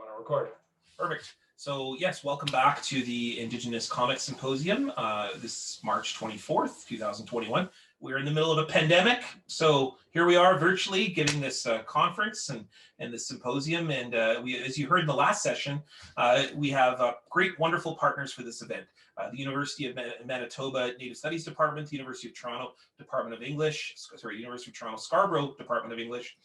want to record. Perfect. So yes, welcome back to the Indigenous Comic Symposium. This is March 24th, 2021. We're in the middle of a pandemic, so here we are virtually giving this conference and this symposium. And as you heard in the last session, we have great, wonderful partners for this event. The University of Manitoba Native Studies Department, the University of Toronto Department of English, University of Toronto Scarborough Department of English,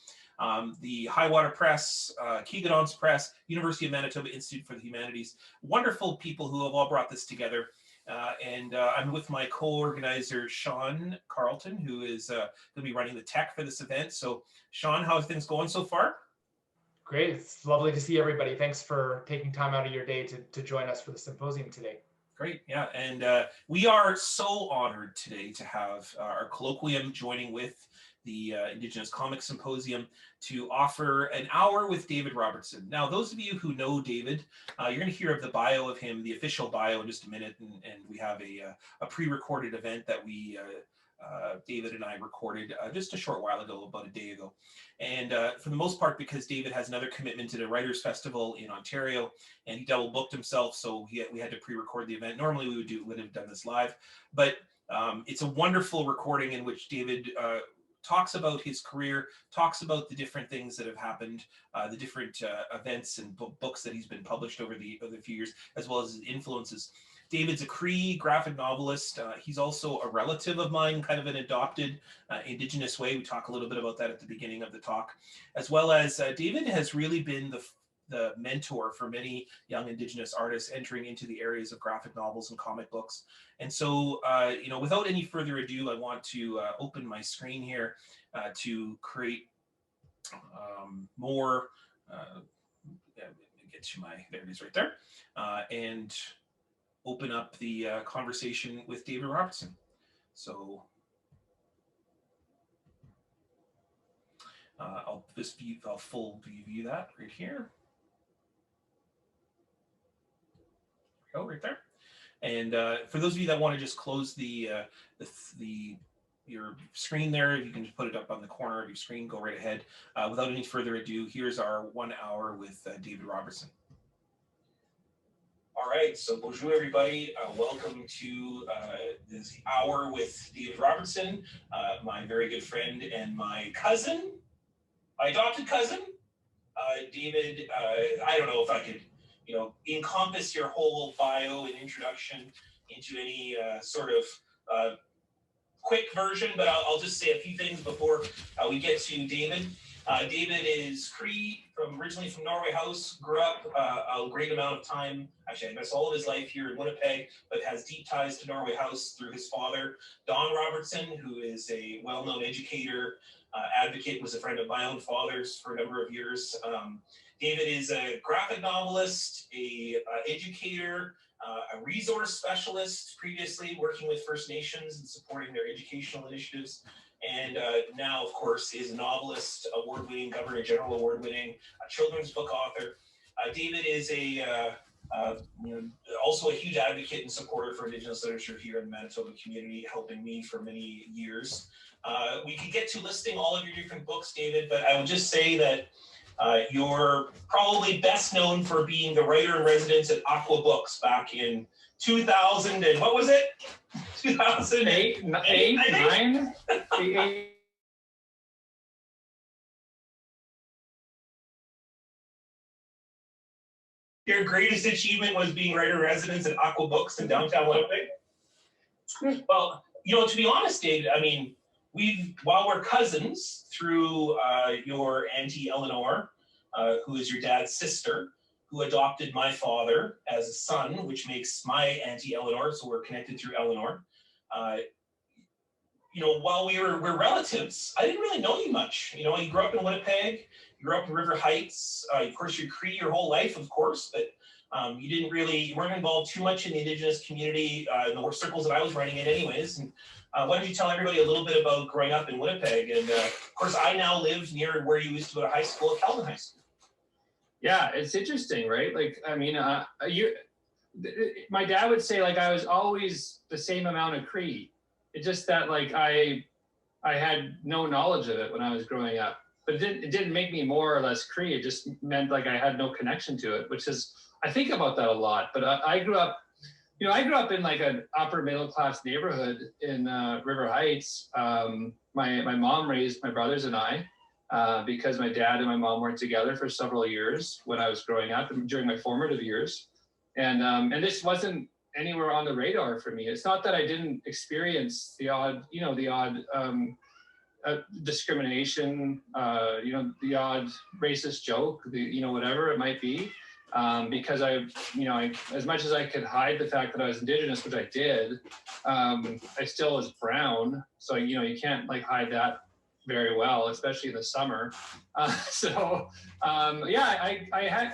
the Highwater Press, Kegedonce Press, University of Manitoba Institute for the Humanities. Wonderful people who have all brought this together. I'm with my co-organizer, Sean Carlton, who is going to be running the tech for this event. So, Sean, how are things going so far? Great. It's lovely to see everybody. Thanks for taking time out of your day to join us for the symposium today. Great, yeah, and we are so honored today to have our colloquium joining with the Indigenous Comic Symposium to offer an hour with David Robertson. Now, those of you who know David, you're going to hear of the bio of him, the official bio, in just a minute, and we have a pre-recorded event that we David and I recorded just a short while ago, about a day ago. And for the most part, because David has another commitment to the Writers' Festival in Ontario, and he double booked himself, so we had to pre-record the event. Normally we would have done this live, but it's a wonderful recording in which David talks about his career, talks about the different things that have happened, the different events and books that he's been published over the few years, as well as his influences. David's a Cree graphic novelist. He's also a relative of mine, kind of an adopted Indigenous way. We talk a little bit about that at the beginning of the talk, as well as David has really been the mentor for many young Indigenous artists entering into the areas of graphic novels and comic books. And so, without any further ado, I want to open my screen here to create more, get to there it is right there, and open up the conversation with David Robertson. So I'll full view that right here. Right there. And for those of you that want to just close your screen there, you can just put it up on the corner of your screen, go right ahead. Without any further ado, here's our 1 hour with David Robertson. All right, so bonjour everybody. Welcome to this hour with David Robertson, my very good friend and my cousin, my adopted cousin. David, I don't know if I could encompass your whole bio and introduction into any sort of quick version, but I'll just say a few things before we get to David. David is Cree, originally from Norway House, grew up a great amount of time, actually I guess all of his life here in Winnipeg, but has deep ties to Norway House through his father, Don Robertson, who is a well-known educator, advocate, was a friend of my own father's for a number of years. David is a graphic novelist, a educator, a resource specialist, previously working with First Nations and supporting their educational initiatives. And now, of course, is a novelist, award-winning, Governor General award-winning, a children's book author. David is also a huge advocate and supporter for Indigenous literature here in the Manitoba community, helping me for many years. We could get to listing all of your different books, David, but I would just say that you're probably best known for being the writer-in-residence at Aqua Books back in 2000 and what was it? 2008, 9? Your greatest achievement was being writer-in-residence at Aqua Books in downtown Winnipeg? Well, to be honest, David, I mean, while we're cousins through your Auntie Eleanor, who is your dad's sister, who adopted my father as a son, which makes my Auntie Eleanor, so we're connected through Eleanor. While we're relatives, I didn't really know you much. You grew up in Winnipeg, you grew up in River Heights. Of course, you're Cree your whole life, of course, but you weren't involved too much in the Indigenous community, in the circles that I was running in anyways. And why don't you tell everybody a little bit about growing up in Winnipeg? And of course, I now live near where you used to go to high school at Calvin High School. Yeah, it's interesting, right? Like, I mean, my dad would say, like, I was always the same amount of Cree. It's just that, like, I had no knowledge of it when I was growing up. but it didn't make me more or less Cree. It just meant like I had no connection to it, which is, I think about that a lot. But I grew up, I grew up in like an upper middle class neighborhood in River Heights. My mom raised my brothers and I because my dad and my mom weren't together for several years when I was growing up and during my formative years. And this wasn't anywhere on the radar for me. It's not that I didn't experience the odd, discrimination, the odd racist joke, whatever it might be. Because I, as much as I could hide the fact that I was Indigenous, which I did, I still was brown. So, you can't like hide that very well, especially in the summer. I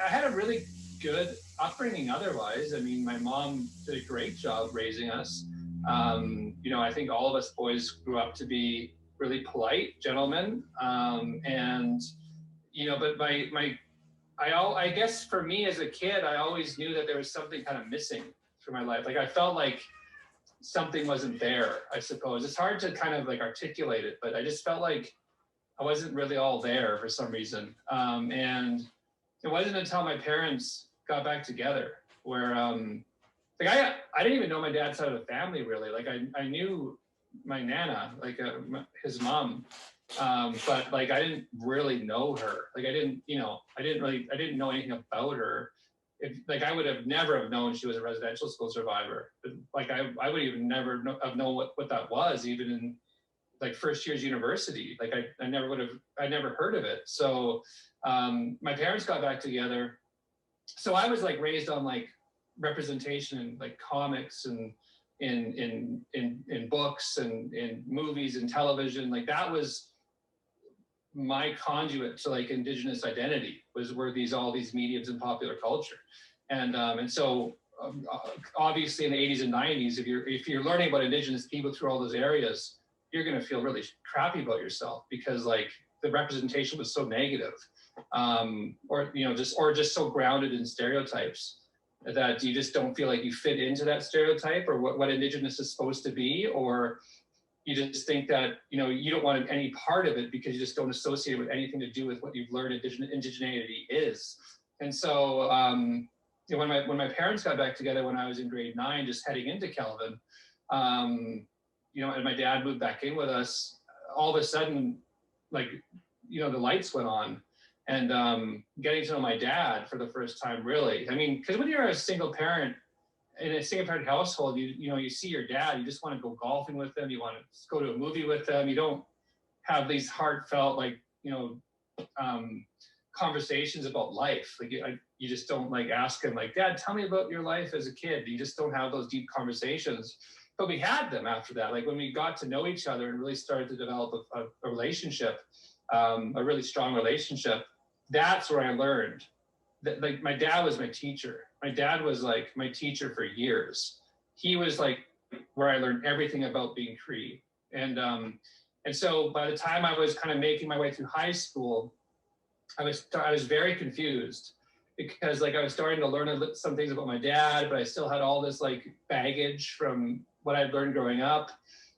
had a really good upbringing otherwise. I mean, my mom did a great job raising us. I think all of us boys grew up to be really polite gentlemen. But I guess for me as a kid, I always knew that there was something kind of missing from my life. Like I felt like something wasn't there, I suppose. It's hard to kind of like articulate it, but I just felt like I wasn't really all there for some reason. And it wasn't until my parents got back together where, I didn't even know my dad's side of the family really. Like I knew my Nana, like his mom, but like I didn't really know her. Like I didn't know anything about her. I would have never have known she was a residential school survivor. Like I would even never have known what that was, even in like first year's university. Like I never heard of it. So my parents got back together. So I was like raised on like representation in like comics and in books and in movies and television. Like that was my conduit to like Indigenous identity, were all these mediums in popular culture. And so obviously in the 80s and 90s, if you're learning about Indigenous people through all those areas, you're going to feel really crappy about yourself because like the representation was so negative, or just so grounded in stereotypes that you just don't feel like you fit into that stereotype or what Indigenous is supposed to be, or you just think that, you don't want any part of it because you just don't associate it with anything to do with what you've learned indigeneity is. And so when my parents got back together when I was in grade 9, just heading into Kelvin, and my dad moved back in with us, all of a sudden, like, the lights went on. And getting to know my dad for the first time, really. I mean, because when you're a single parent, in a single parent household, you see your dad, you just want to go golfing with them, you want to go to a movie with them, you don't have these heartfelt, like, conversations about life. Like you just don't like ask him like, Dad, tell me about your life as a kid. You just don't have those deep conversations. But we had them after that. Like when we got to know each other and really started to develop a relationship, a really strong relationship, that's where I learned that like my dad was my teacher. My dad was like my teacher for years. He was like where I learned everything about being Cree. And so by the time I was kind of making my way through high school, I was very confused because like I was starting to learn some things about my dad, but I still had all this like baggage from what I'd learned growing up.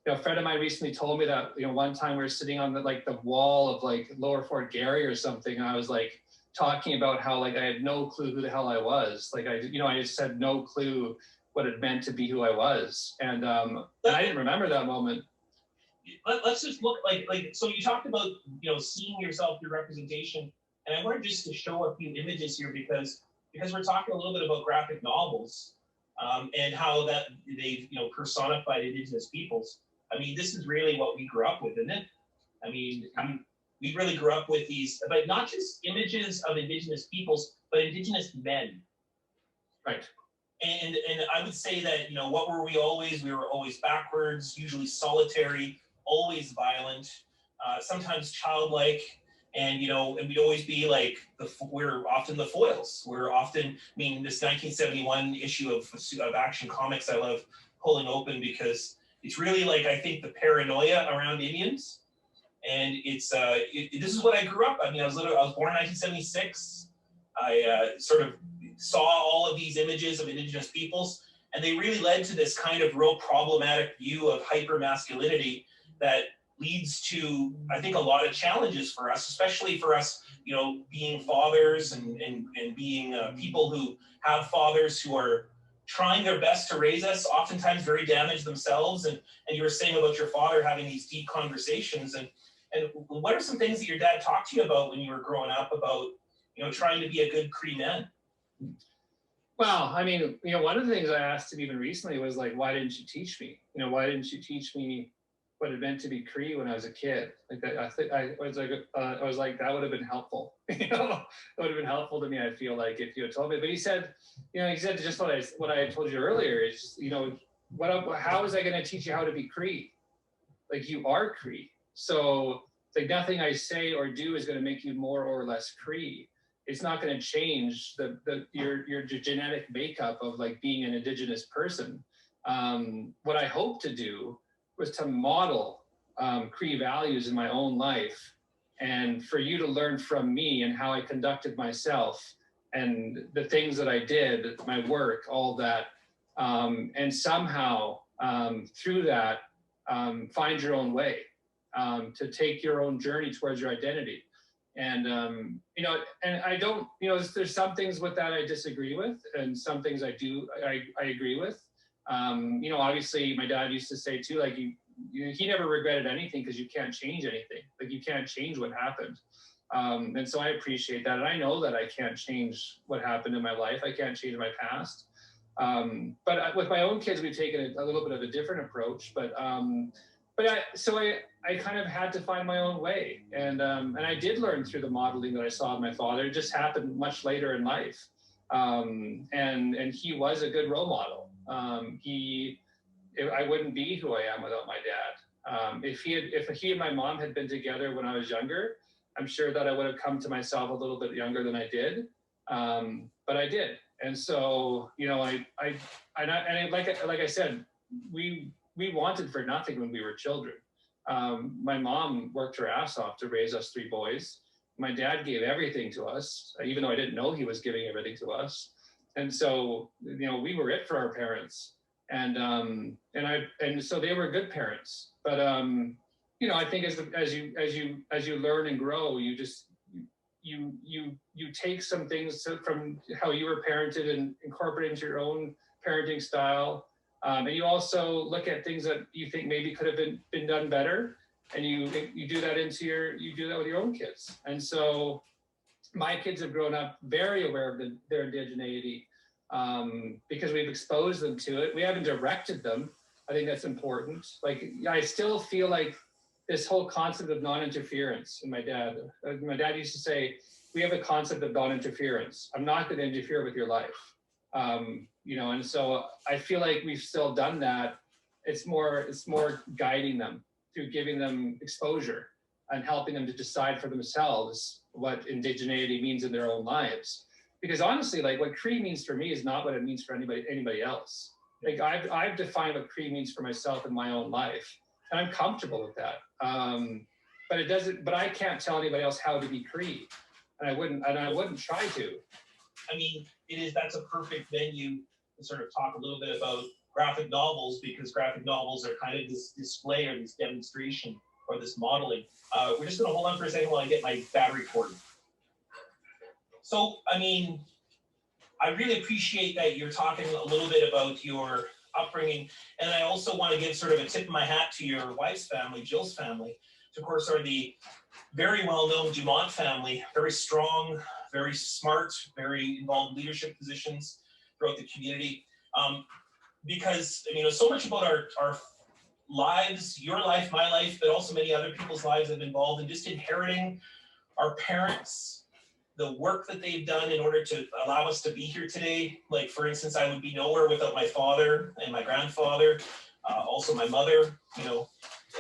A friend of mine recently told me that, one time we were sitting on the wall of like Lower Fort Garry or something. And I was like talking about how like I had no clue who the hell I was. Like I just had no clue what it meant to be who I was. And I didn't remember that moment. Let's just look so you talked about, seeing yourself through representation. And I wanted just to show a few images here because we're talking a little bit about graphic novels and how that they've, personified Indigenous peoples. I mean, this is really what we grew up with, isn't it? I mean, we really grew up with these, but not just images of Indigenous peoples, but Indigenous men. Right. And I would say that, what were we always? We were always backwards, usually solitary, always violent, sometimes childlike. And, and we'd always be like, we're often the foils. We're often, this 1971 issue of Action Comics I love pulling open because it's really like, I think the paranoia around Indians. And it's, this is what I grew up. I was born in 1976. I sort of saw all of these images of Indigenous peoples, and they really led to this kind of real problematic view of hyper-masculinity that leads to, I think, a lot of challenges for us, especially for us, you know, being fathers and being people who have fathers who are trying their best to raise us, oftentimes very damaged themselves. And you were saying about your father having these deep conversations. And what are some things that your dad talked to you about when you were growing up about, you know, trying to be a good Cree man? Well, I mean, you know, one of the things I asked him even recently was like, why didn't you teach me? You know, why didn't you teach me what it meant to be Cree when I was a kid? Like that, I was like, that would have been helpful. You know, it would have been helpful to me. I feel like if you had told me. But he said just what I told you earlier is, you know, how was I going to teach you how to be Cree? Like, you are Cree, so like nothing I say or do is going to make you more or less Cree. It's not going to change your genetic makeup of like being an Indigenous person. What I hope to do was to model Cree values in my own life, and for you to learn from me and how I conducted myself and the things that I did, my work, all that, and somehow through that find your own way, to take your own journey towards your identity. And, you know, and I don't, you know, there's some things with that I disagree with, and some things I agree with. You know, obviously my dad used to say too, like he never regretted anything because you can't change anything. Like, you can't change what happened. And so I appreciate that. And I know that I can't change what happened in my life. I can't change my past. But with my own kids, we've taken a little bit of a different approach, but I kind of had to find my own way. And I did learn through the modeling that I saw of my father. It just happened much later in life. And he was a good role model. I wouldn't be who I am without my dad. If he and my mom had been together when I was younger, I'm sure that I would have come to myself a little bit younger than I did. But I did. And so, you know, like I said, we wanted for nothing when we were children. My mom worked her ass off to raise us 3 boys. My dad gave everything to us, even though I didn't know he was giving everything to us. And so, you know, we were it for our parents. And so they were good parents. But you know, I think as you learn and grow, you just you take some things from how you were parented and incorporate into your own parenting style. And you also look at things that you think maybe could have been done better, and you do that with your own kids. And so my kids have grown up very aware of their indigeneity, because we've exposed them to it. We haven't directed them. I think that's important. Like, I still feel like this whole concept of non-interference. And my dad used to say, we have a concept of non-interference. I'm not going to interfere with your life. You know, and so I feel like we've still done that. It's more guiding them through giving them exposure and helping them to decide for themselves what indigeneity means in their own lives. Because honestly, like, what Cree means for me is not what it means for anybody else. Like, I've defined what Cree means for myself in my own life, and I'm comfortable with that. But I can't tell anybody else how to be Cree, and I wouldn't try to. I mean, that's a perfect venue to sort of talk a little bit about graphic novels, because graphic novels are kind of this display or this demonstration or this modeling. We're just going to hold on for a second while I get my battery cord. So, I mean, I really appreciate that you're talking a little bit about your upbringing. And I also want to give sort of a tip of my hat to your wife's family, Jill's family, which of course are the very well-known Dumont family, very strong, very smart, very involved in leadership positions throughout the community. Because, you know, so much about our lives, your life, my life, but also many other people's lives have been involved in just inheriting our parents, the work that they've done in order to allow us to be here today. Like, for instance, I would be nowhere without my father and my grandfather, also my mother, you know,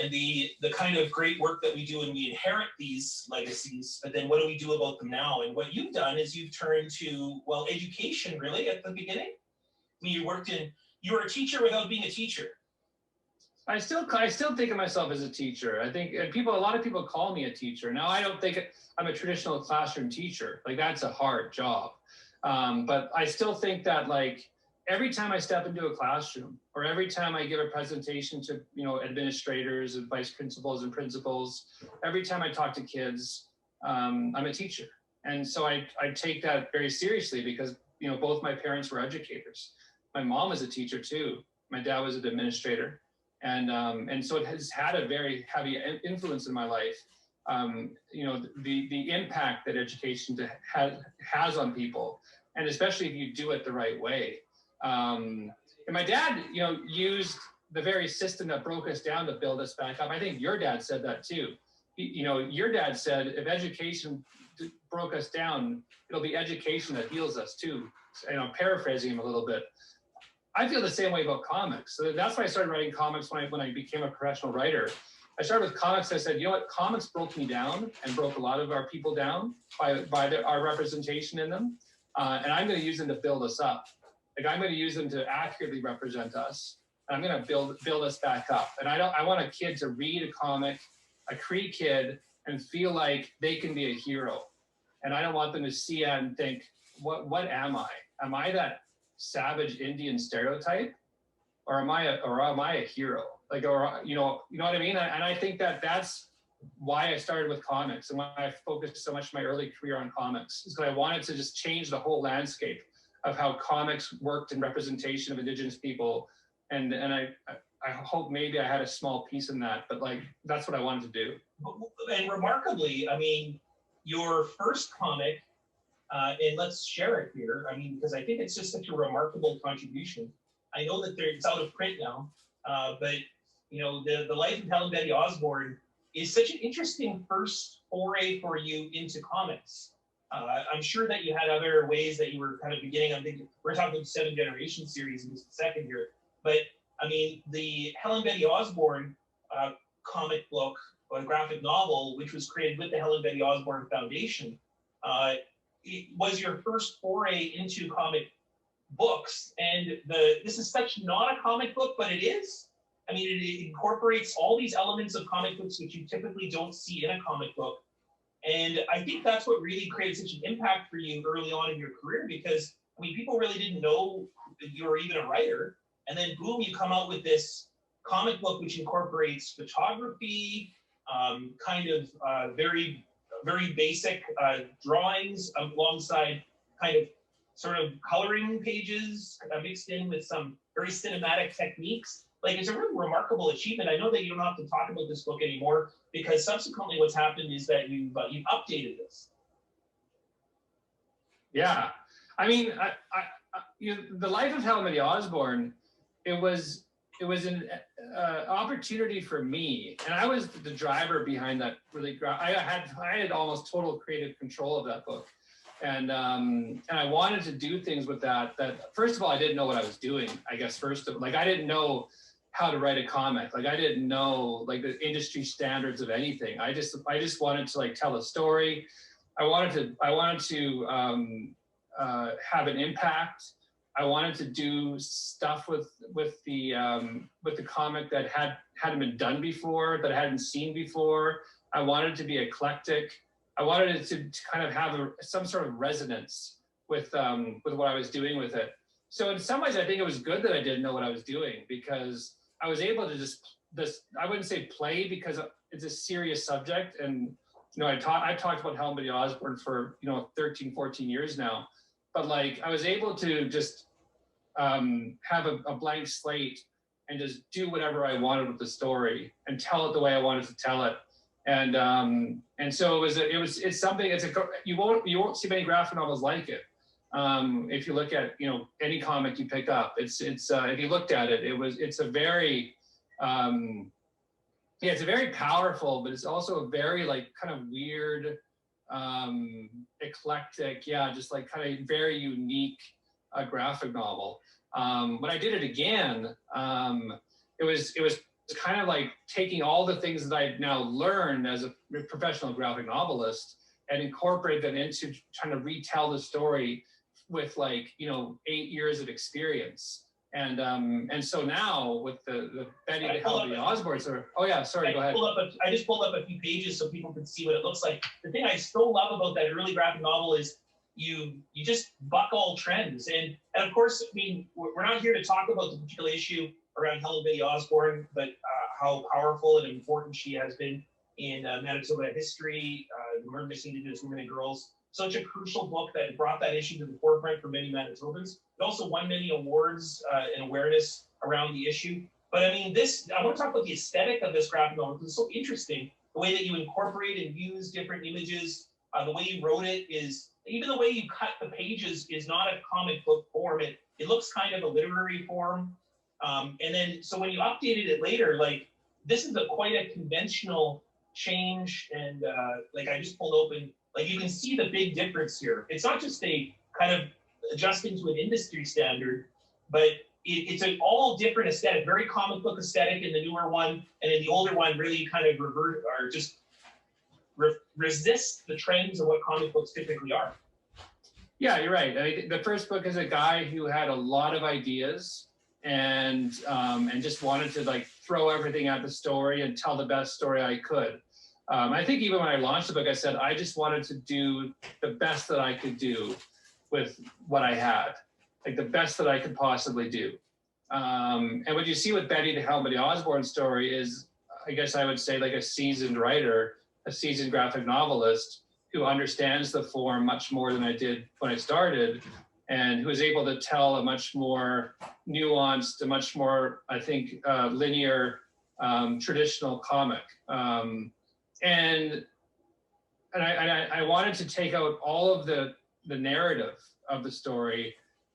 and the kind of great work that we do, and we inherit these legacies, but then what do we do about them now? And what you've done is you've turned to, well, education really at the beginning. I mean, you were a teacher without being a teacher. I still think of myself as a teacher. I think, and a lot of people call me a teacher. Now, I don't think I'm a traditional classroom teacher. Like, that's a hard job. But I still think that, like, every time I step into a classroom, or every time I give a presentation to, administrators and vice principals and principals, every time I talk to kids, I'm a teacher. And so I take that very seriously because, both my parents were educators. My mom was a teacher too. My dad was an administrator. And so it has had a very heavy influence in my life. The impact that education has on people, and especially if you do it the right way. And my dad, used the very system that broke us down to build us back up. I think your dad said that too. Your dad said, if education broke us down, it'll be education that heals us too. And I'm paraphrasing him a little bit. I feel the same way about comics. So that's why I started writing comics when I became a professional writer. I started with comics. I said, comics broke me down and broke a lot of our people down by our representation in them. And I'm going to use them to build us up. Like, I'm going to use them to accurately represent us. And I'm going to build us back up. And I want a kid to read a comic, a Cree kid, and feel like they can be a hero. And I don't want them to see it and think, what am I? Am I that savage Indian stereotype? Or am I a hero? Like, or, you know what I mean? And I think that's why I started with comics and why I focused so much of my early career on comics, is because I wanted to just change the whole landscape of how comics worked in representation of Indigenous people. And I hope maybe I had a small piece in that, but like, that's what I wanted to do. And remarkably, I mean, your first comic, and let's share it here, I mean, because I think it's just such a remarkable contribution. I know that it's out of print now, but the life of Helen Betty Osborne is such an interesting first foray for you into comics. I'm sure that you had other ways that you were kind of beginning. I'm thinking, we're talking about the 7 Generation series in just a second here, but I mean, the Helen Betty Osborne comic book, or graphic novel, which was created with the Helen Betty Osborne Foundation, it was your first foray into comic books. And this is such not a comic book, but it is. I mean, it incorporates all these elements of comic books which you typically don't see in a comic book. And I think that's what really created such an impact for you early on in your career, because I mean, people really didn't know that you were even a writer. And then boom, you come out with this comic book which incorporates photography, kind of very, very basic drawings alongside kind of sort of coloring pages mixed in with some very cinematic techniques. Like, it's a really remarkable achievement. I know that you don't have to talk about this book anymore, because subsequently what's happened is that you've updated this. Yeah, I mean, the life of Helen Betty Osborne, it was an opportunity for me, and I was the driver behind that. Really, I had almost total creative control of that book, and I wanted to do things with that. That, first of all, I didn't know what I was doing. I guess I didn't know how to write a comic. Like, I didn't know like the industry standards of anything. I just wanted to like tell a story. I wanted to have an impact. I wanted to do stuff with the comic that hadn't been done before, that I hadn't seen before. I wanted to be eclectic. I wanted it to kind of have some sort of resonance with what I was doing with it. So in some ways, I think it was good that I didn't know what I was doing, because I was able to just I wouldn't say play, because it's a serious subject. And, I've talked about Helen Betty Osborne for, 13, 14 years now. But like, I was able to just have a blank slate and just do whatever I wanted with the story and tell it the way I wanted to tell it. And so it's something. You won't see many graphic novels like it. If you look at any comic you pick up, it's if you looked at it, it's a very it's a very powerful, but it's also a very like kind of weird, eclectic, just like kind of very unique graphic novel. When I did it again, it was kind of like taking all the things that I've now learned as a professional graphic novelist and incorporate them into trying to retell the story with 8 years of experience. And so now with the Betty the Helen Betty Osborne, go ahead. I just pulled up a few pages so people could see what it looks like. The thing I still love about that early graphic novel is you just buck all trends. And of course, I mean, we're not here to talk about the particular issue around Helen Betty Osborne, but how powerful and important she has been in Manitoba history, the murder of missing Indigenous women and girls. Such a crucial book that brought that issue to the forefront for many Manitobans. It also won many awards and awareness around the issue. But I mean, I want to talk about the aesthetic of this graphic novel because it's so interesting. The way that you incorporate and use different images, the way you wrote it is, even the way you cut the pages is not a comic book form. It looks kind of a literary form. And then, so when you updated it later, like, this is quite a conventional change. And like, I just pulled open, like, you can see the big difference here. It's not just a kind of adjusting to an industry standard, but it's an all different aesthetic, very comic book aesthetic in the newer one, and in the older one really kind of resist the trends of what comic books typically are. Yeah, you're right. I mean, the first book is a guy who had a lot of ideas and just wanted to like throw everything at the story and tell the best story I could. I think even when I launched the book, I said I just wanted to do the best that I could do with what I had, like the best that I could possibly do. And what you see with Betty, the Helen Betty Osborne story is, I guess I would say, like a seasoned writer, a seasoned graphic novelist who understands the form much more than I did when I started, and who is able to tell a much more nuanced, a much more, I think, linear, traditional comic. And I wanted to take out all of the narrative of the story,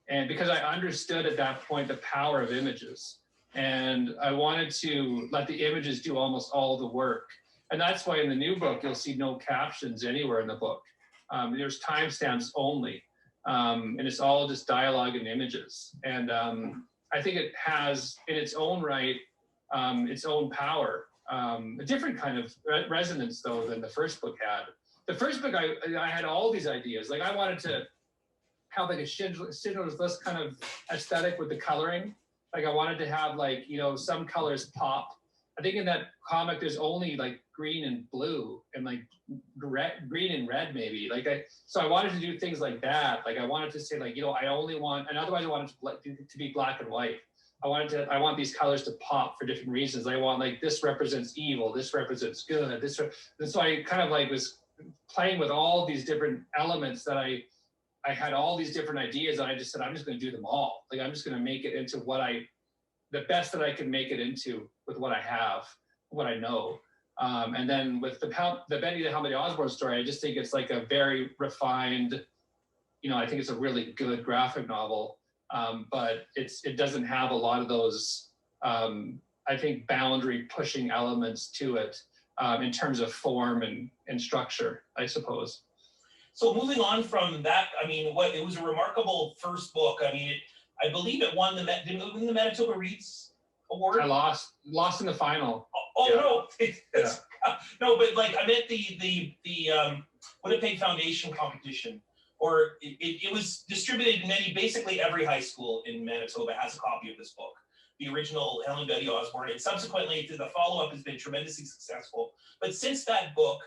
and because I understood at that point the power of images, and I wanted to let the images do almost all the work. And that's why in the new book, you'll see no captions anywhere in the book. There's timestamps only, and it's all just dialogue and images. And I think it has, in its own right, its own power. A different kind of resonance, though, than the first book had. The first book, I had all these ideas. Like, I wanted to have like a Schindler's List kind of aesthetic with the coloring. Like, I wanted to have, like, you know, some colors pop. I think in that comic, there's only like green and blue and like green and red, maybe. So I wanted to do things like that. Like, I wanted to say, like, you know, I only want, and otherwise I wanted to be black and white. I want these colors to pop for different reasons. I want, like, this represents evil, this represents good, and so I kind of like was playing with all these different elements that I had all these different ideas, and I just said, I'm just going to do them all. Like, I'm just going to make it into the best that I can make it into with what I have, what I know. And then with the Betty the Helen Betty Osborne story, I just think it's like a very refined, you know, I think it's a really good graphic novel. But it doesn't have a lot of those, I think, boundary pushing elements to it in terms of form and structure, I suppose. So moving on from that, I mean, it was a remarkable first book. I mean, I believe it won did it win the Manitoba Reads Award? I lost in the final. Oh yeah. No, no, but like I meant the Winnipeg Foundation competition. Or it was distributed in basically every high school in Manitoba has a copy of this book, the original Helen Betty Osborne. And subsequently, the follow-up has been tremendously successful. But since that book,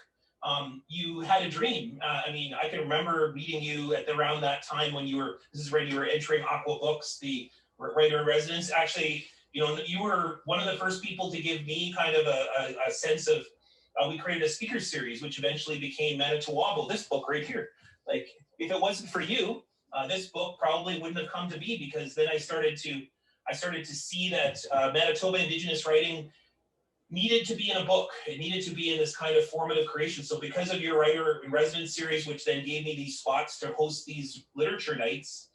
you had a dream. I mean, I can remember meeting you at around that time when you were entering Aqua Books, the writer in residence. Actually, you know, you were one of the first people to give me kind of a sense of, we created a speaker series, which eventually became Manitowabo, this book right here. Like, if it wasn't for you, this book probably wouldn't have come to be, because then I started to see that Manitoba Indigenous writing needed to be in a book. It needed to be in this kind of formative creation. So because of your writer in residence series, which then gave me these spots to host these literature nights,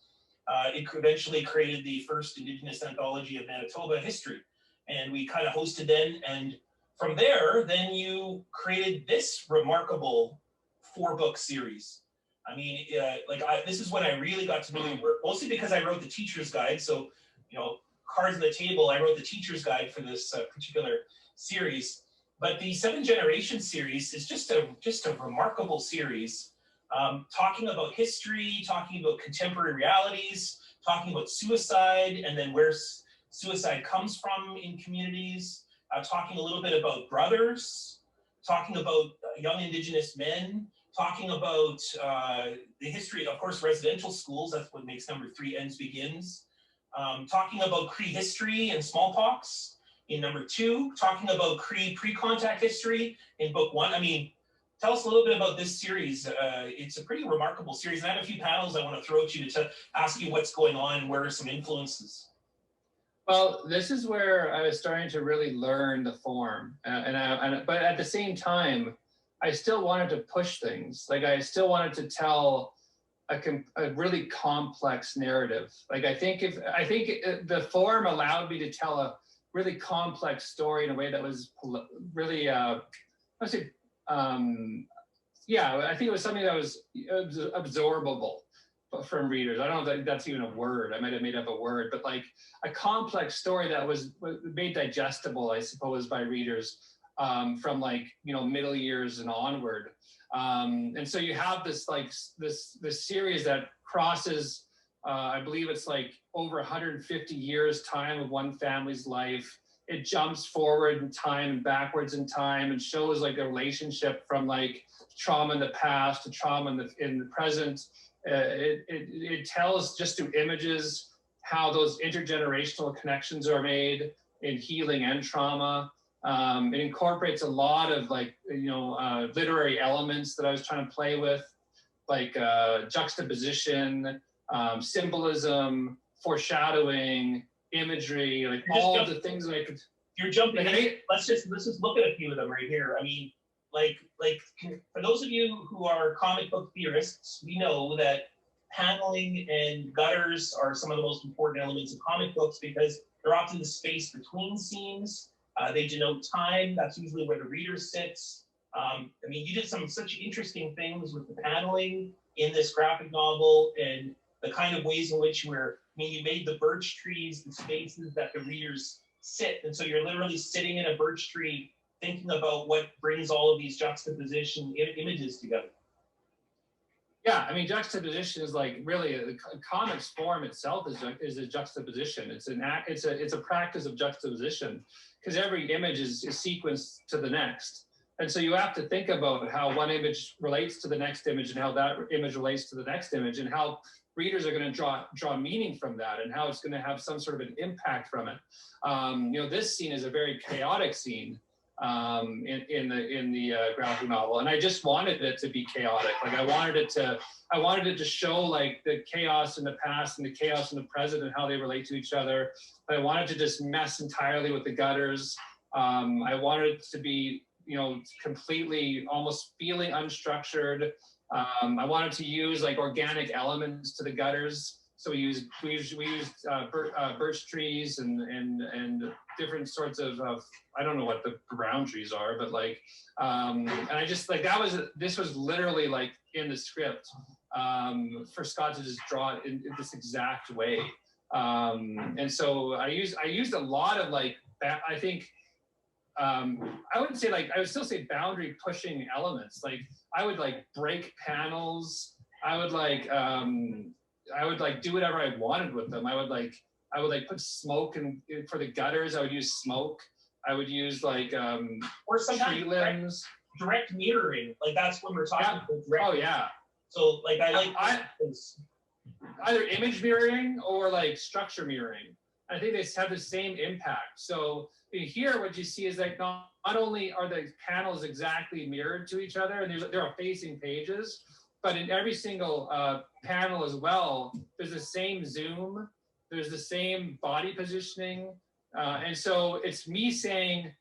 it eventually created the first Indigenous anthology of Manitoba history. And we kind of hosted then. And from there, then you created this remarkable 4-book series. I mean, this is when I really got to know your work, mostly because I wrote the teacher's guide. So, you know, cards on the table, I wrote the teacher's guide for this particular series. But the 7 Generation series is just a remarkable series, talking about history, talking about contemporary realities, talking about suicide, and then where suicide comes from in communities, talking a little bit about brothers, talking about young Indigenous men, talking about the history, of course, residential schools. That's what makes number 3 Ends Begins. Talking about Cree history and smallpox in number 2. Talking about Cree pre-contact history in book 1. I mean, tell us a little bit about this series. It's a pretty remarkable series. And I have a few panels I want to throw at you to ask you what's going on and where are some influences. Well, this is where I was starting to really learn the form, but at the same time, I still wanted to push things. Like I still wanted to tell a really complex narrative. Like I think the form allowed me to tell a really complex story in a way that was really, yeah, I think it was something that was absorbable from readers. I don't know if that's even a word. I might have made up a word, but like a complex story that was made digestible, I suppose, by readers from like, you know, middle years and onward. And so you have this series that crosses, I believe it's like over 150 years time of one family's life. It jumps forward in time and backwards in time and shows like a relationship from like trauma in the past to trauma in the present. It tells just through images how those intergenerational connections are made in healing and trauma. It incorporates a lot of like, you know, literary elements that I was trying to play with, like juxtaposition, symbolism, foreshadowing, imagery, like all the things that I could. You're jumping in. Let's just look at a few of them right here. I mean, like for those of you who are comic book theorists, we know that paneling and gutters are some of the most important elements of comic books because they're often the space between scenes. They denote time. That's usually where the reader sits. I mean, you did such interesting things with the paneling in this graphic novel and the kind of ways in which you made the birch trees the spaces that the readers sit. And so you're literally sitting in a birch tree thinking about what brings all of these juxtaposition images together. Yeah, I mean, juxtaposition is like really a comics form itself is a juxtaposition. It's a practice of juxtaposition because every image is sequenced to the next. And so you have to think about how one image relates to the next image and how that image relates to the next image and how readers are going to draw meaning from that and how it's going to have some sort of an impact from it. You know, this scene is a very chaotic scene in the graphic novel, and I just wanted it to be chaotic. Like I wanted it to show like the chaos in the past and the chaos in the present and how they relate to each other. But I wanted to just mess entirely with the gutters. I wanted it to be, you know, completely almost feeling unstructured. I wanted to use like organic elements to the gutters. So we used birch trees and different sorts of I don't know what the ground trees are, but like and I just like this was literally like in the script for Scott to just draw it in this exact way. And so I used a lot of like I think I wouldn't say like I would still say boundary pushing elements. Like I would like break panels. I would do whatever I wanted with them. I would put smoke in for the gutters. I would use smoke. I would use like or sometimes tree limbs. Direct mirroring. Like that's when we're talking about direct. Oh yeah. So like either image mirroring or like structure mirroring. I think they have the same impact. So here, what you see is like not only are the panels exactly mirrored to each other, and there are facing pages, but in every single panel as well, there's the same zoom, there's the same body positioning. And so it's me saying,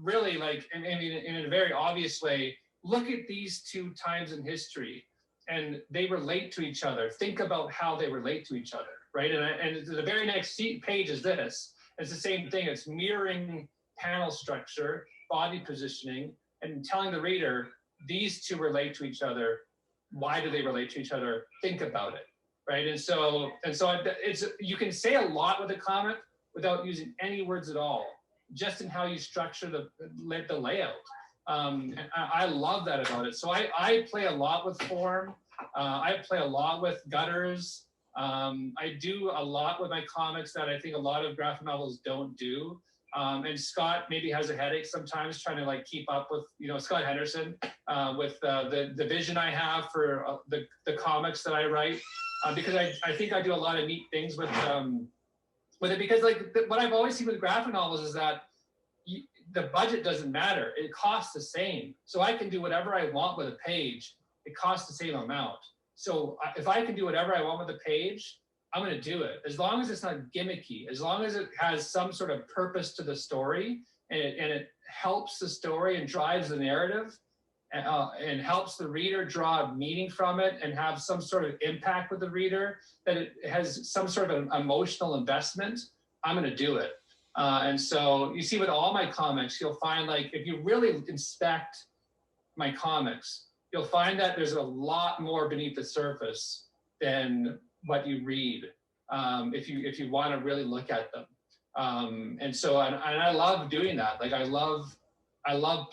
really like, in a very obvious way, look at these two times in history and they relate to each other. Think about how they relate to each other, right? And the very next page is this. It's the same thing. It's mirroring panel structure, body positioning, and telling the reader, these two relate to each other. Why do they relate to each other? Think about it, right? And so you can say a lot with a comic without using any words at all, just in how you structure the layout. And I love that about it. So I play a lot with form. I play a lot with gutters. I do a lot with my comics that I think a lot of graphic novels don't do. And Scott maybe has a headache sometimes trying to like keep up with, Scott Henderson, with the vision I have for the comics that I write, because I think I do a lot of neat things with it, because like what I've always seen with graphic novels is that the budget doesn't matter. It costs the same. So I can do whatever I want with a page. It costs the same amount. So if I can do whatever I want with a page, I'm going to do it. As long as it's not gimmicky, as long as it has some sort of purpose to the story, and it helps the story and drives the narrative, and helps the reader draw meaning from it and have some sort of impact with the reader, that it has some sort of an emotional investment, I'm going to do it. And so you see with all my comics, you'll find, like, if you really inspect my comics, you'll find that there's a lot more beneath the surface than what you read, if you want to really look at them. And I love doing that. Like, I love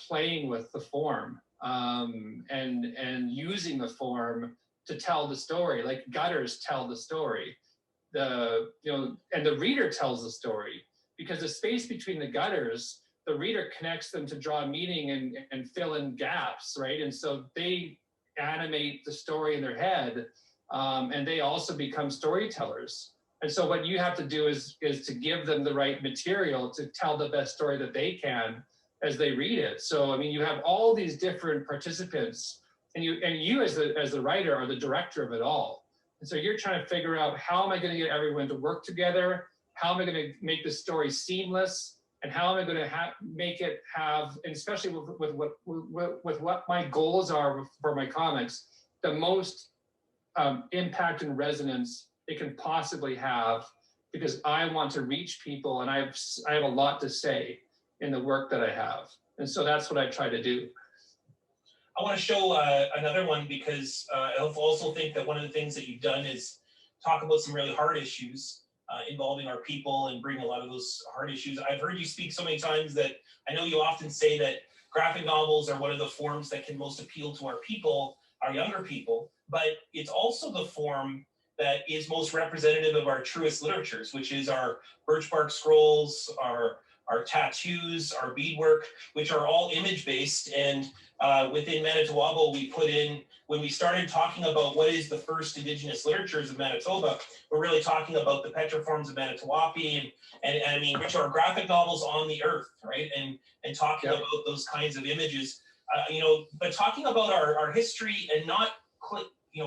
playing with the form, and using the form to tell the story. Like, gutters tell the story, and the reader tells the story, because the space between the gutters, the reader connects them to draw meaning and fill in gaps, right? And so they animate the story in their head, and they also become storytellers. And so what you have to do is to give them the right material to tell the best story that they can as they read it. So, I mean, you have all these different participants, and you as the writer are the director of it all. And so you're trying to figure out, how am I going to get everyone to work together? How am I going to make the story seamless? And how am I going to make it have, and especially with what my goals are for my comics, the most impact and resonance it can possibly have, because I want to reach people, and I have a lot to say in the work that I have. And so that's what I try to do. I want to show another one, because I also think that one of the things that you've done is talk about some really hard issues involving our people, and bring a lot of those hard issues. I've heard you speak so many times that I know you often say that graphic novels are one of the forms that can most appeal to our people, our younger people, but it's also the form that is most representative of our truest literatures, which is our birch bark scrolls, our tattoos, our beadwork, which are all image-based. And within Manitoba, we put in, when we started talking about what is the first Indigenous literatures of Manitoba, we're really talking about the petroforms of Manitowopi, and I mean, which are graphic novels on the earth, right? And talking about those kinds of images, but talking about our history and not,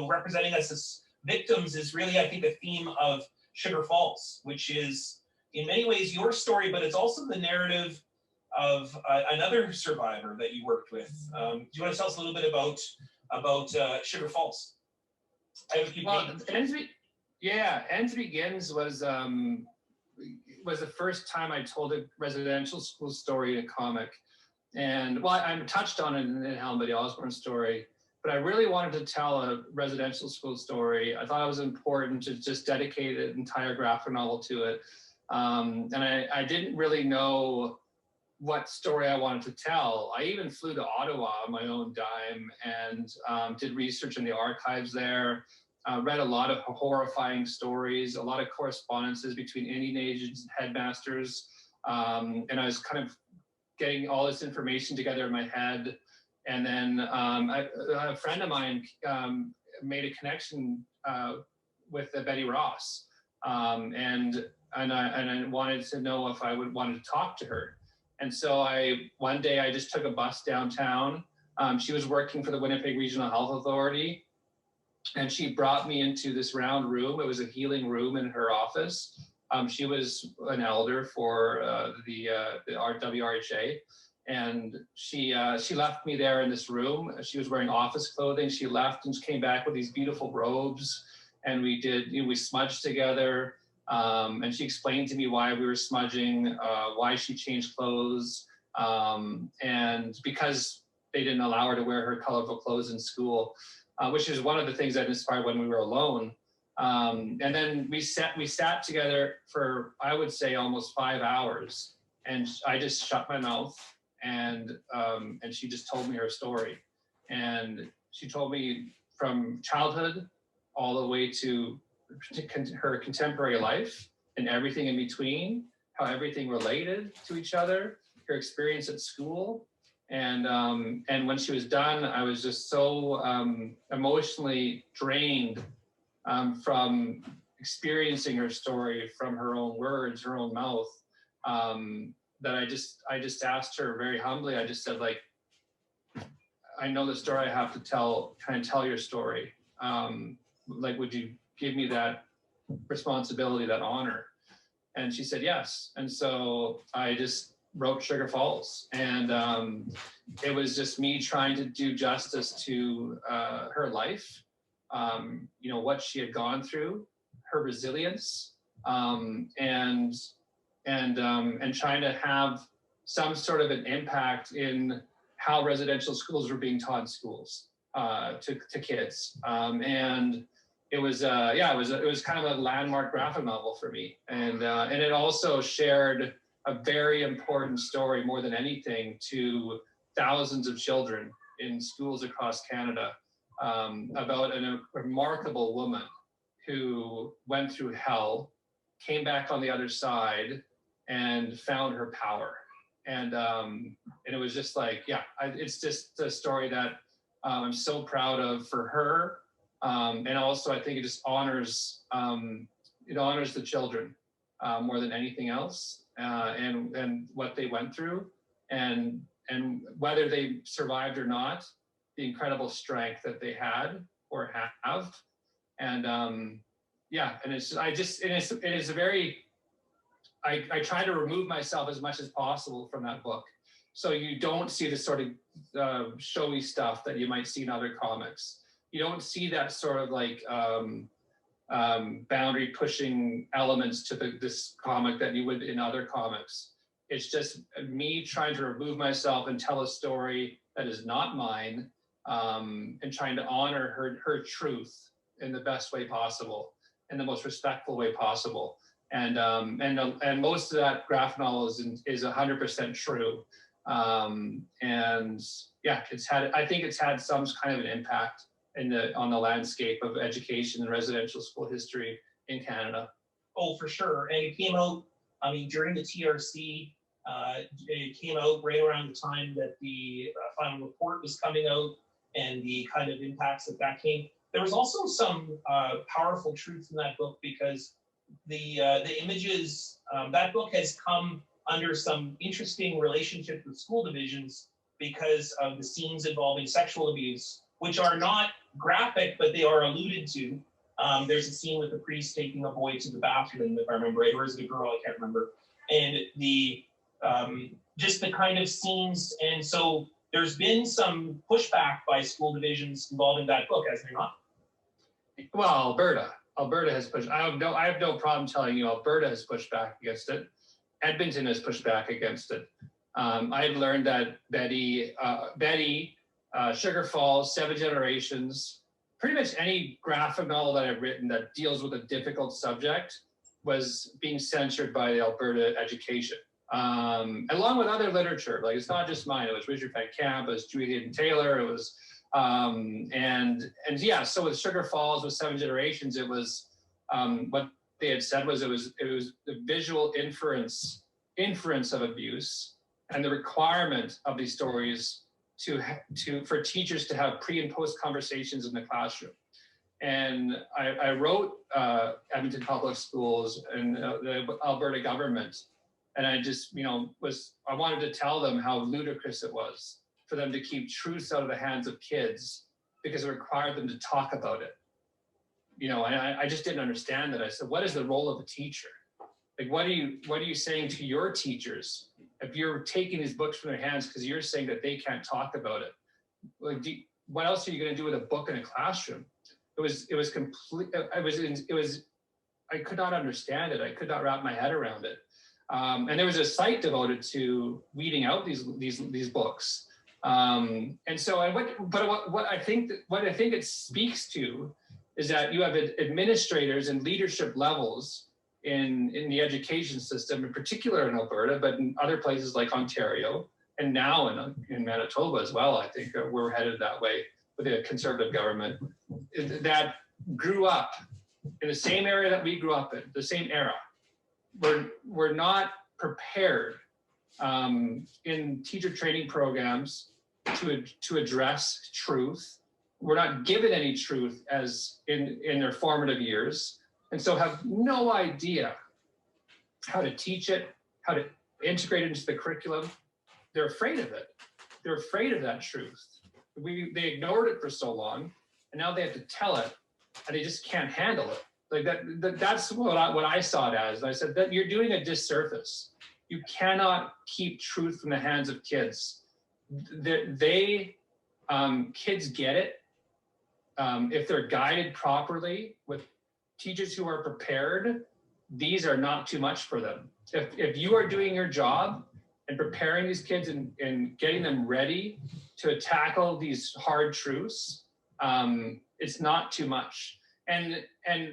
representing us as victims is really, I think, a theme of Sugar Falls, which is in many ways your story, but it's also the narrative of another survivor that you worked with. Do you want to tell us a little bit about Sugar Falls? I have a few Ends Begins was the first time I told a residential school story in a comic. And well, I touched on it in Helen Betty Osborne's story, but I really wanted to tell a residential school story. I thought it was important to just dedicate an entire graphic novel to it. And I didn't really know what story I wanted to tell. I even flew to Ottawa on my own dime and did research in the archives there, read a lot of horrifying stories, a lot of correspondences between Indian agents and headmasters. And I was kind of getting all this information together in my head. And then a friend of mine made a connection with Betty Ross. And I wanted to know if I wanted to talk to her. And so one day I just took a bus downtown. She was working for the Winnipeg Regional Health Authority, and she brought me into this round room. It was a healing room in her office. She was an elder for the WRHA, and she left me there in this room. She was wearing office clothing. She left and came back with these beautiful robes, and we smudged together. And she explained to me why we were smudging, why she changed clothes, and because they didn't allow her to wear her colorful clothes in school, which is one of the things that inspired When We Were Alone. And then we sat together for, I would say, almost 5 hours, and I just shut my mouth, and she just told me her story. And she told me from childhood all the way to her contemporary life and everything in between. how everything related to each other, her experience at school. And when she was done, I was just so emotionally drained from experiencing her story from her own words, her own mouth, that I just asked her very humbly. I just said, like, I know the story I have to tell, try and tell your story. Like, would you give me that responsibility, that honor? And she said yes. And so I just wrote Sugar Falls. And it was just me trying to do justice to her life, you know, what she had gone through, her resilience, and trying to have some sort of an impact in how residential schools were being taught in schools to kids. And it was it was kind of a landmark graphic novel for me. And it also shared a very important story, more than anything, to thousands of children in schools across Canada, about a remarkable woman who went through hell, came back on the other side, and found her power. And it was just like, yeah, it's just a story that I'm so proud of for her. And also, I think it just honors the children more than anything else, and what they went through, and whether they survived or not, the incredible strength that they had or have. And yeah, and it is a very, I try to remove myself as much as possible from that book, so you don't see the sort of showy stuff that you might see in other comics. You don't see that sort of like boundary pushing elements to this comic that you would in other comics. It's just me trying to remove myself and tell a story that is not mine, and trying to honor her truth in the best way possible, in the most respectful way possible. And most of that graphic novel is 100% true. And yeah, I think it's had some kind of an impact on the landscape of education and residential school history in Canada. Oh, for sure. And it came out, I mean, during the TRC, it came out right around the time that the final report was coming out, and the kind of impacts that came. There was also some powerful truth in that book, because the images, that book has come under some interesting relationship with school divisions because of the scenes involving sexual abuse, which are not graphic, but they are alluded to. There's a scene with the priest taking a boy to the bathroom, if I remember right, or is it a girl? I can't remember. And the just the kind of scenes, and so there's been some pushback by school divisions involving that book, has there not? Well, Alberta has pushed. I have no problem telling you, Alberta has pushed back against it. Edmonton has pushed back against it. I've learned that Betty, Sugar Falls, 7 Generations, pretty much any graphic novel that I've written that deals with a difficult subject was being censored by the Alberta education, along with other literature. Like, it's not just mine. It was Richard Van Camp, it was Julian Taylor, it was, and yeah. So with Sugar Falls, with 7 Generations, it was what they had said was it was the visual inference of abuse, and the requirement of these stories for teachers to have pre and post conversations in the classroom. And I wrote Edmonton Public Schools and the Alberta government, and I just, I wanted to tell them how ludicrous it was for them to keep truths out of the hands of kids because it required them to talk about it. And I just didn't understand that. I said, what is the role of a teacher? Like, what are you saying to your teachers if you're taking these books from their hands because you're saying that they can't talk about it? Like, what else are you going to do with a book in a classroom? It was complete. I could not understand it. I could not wrap my head around it. And there was a site devoted to weeding out these books. What I think it speaks to is that you have administrators and leadership levels in the education system, in particular in Alberta, but in other places like Ontario, and now in Manitoba as well. I think we're headed that way with a conservative government that grew up in the same area that we grew up in, the same era. We're not prepared in teacher training programs to address truth. We're not given any truth as in their formative years, and so have no idea how to teach it, how to integrate it into the curriculum. They're afraid of it. They're afraid of that truth. They ignored it for so long, and now they have to tell it, and they just can't handle it. Like that's what I saw it as. I said that you're doing a disservice. You cannot keep truth from the hands of kids. Kids get it if they're guided properly with teachers who are prepared. These are not too much for them. If you are doing your job and preparing these kids and getting them ready to tackle these hard truths, it's not too much. And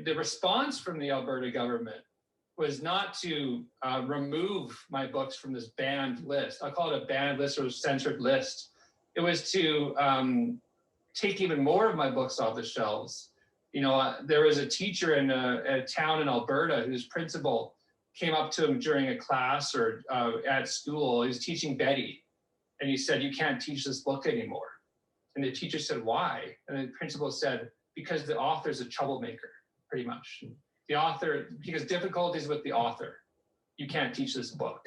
the response from the Alberta government was not to remove my books from this banned list. I'll call it a banned list or a censored list. It was to take even more of my books off the shelves. You know, there was a teacher in a town in Alberta whose principal came up to him during a class or at school. He was teaching Betty, and he said, "You can't teach this book anymore." And the teacher said, "Why?" And the principal said, "Because the author's a troublemaker, pretty much. The author, because difficulties with the author, you can't teach this book."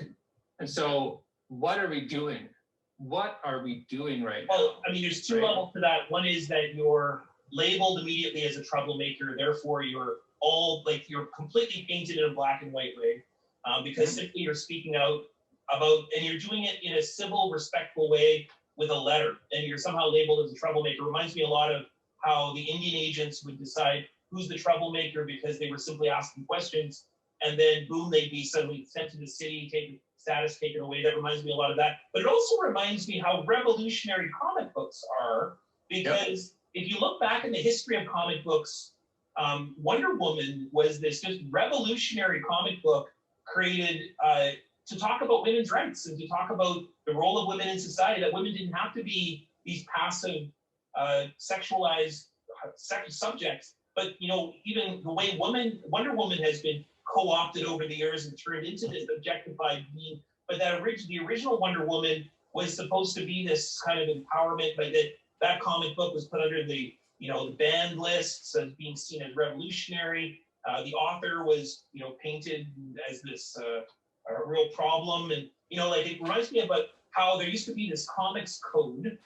And so what are we doing? What are we doing right now? Well, I mean, there's two levels to that. One is that you're labeled immediately as a troublemaker, therefore you're you're completely painted in a black and white way, because simply you're speaking out about, and you're doing it in a civil, respectful way with a letter, and you're somehow labeled as a troublemaker. It reminds me a lot of how the Indian agents would decide who's the troublemaker because they were simply asking questions, and then boom, they'd be suddenly sent to the city, status taken away. That reminds me a lot of that. But it also reminds me how revolutionary comic books are, because if you look back in the history of comic books, Wonder Woman was this just revolutionary comic book created to talk about women's rights and to talk about the role of women in society, that women didn't have to be these passive, sexualized subjects. But, you know, even the way Wonder Woman has been co-opted over the years and turned into this objectified being, but the original Wonder Woman was supposed to be this kind of empowerment, but that comic book was put under the banned lists as being seen as revolutionary. The author was, painted as this a real problem. And, it reminds me about how there used to be this comics code,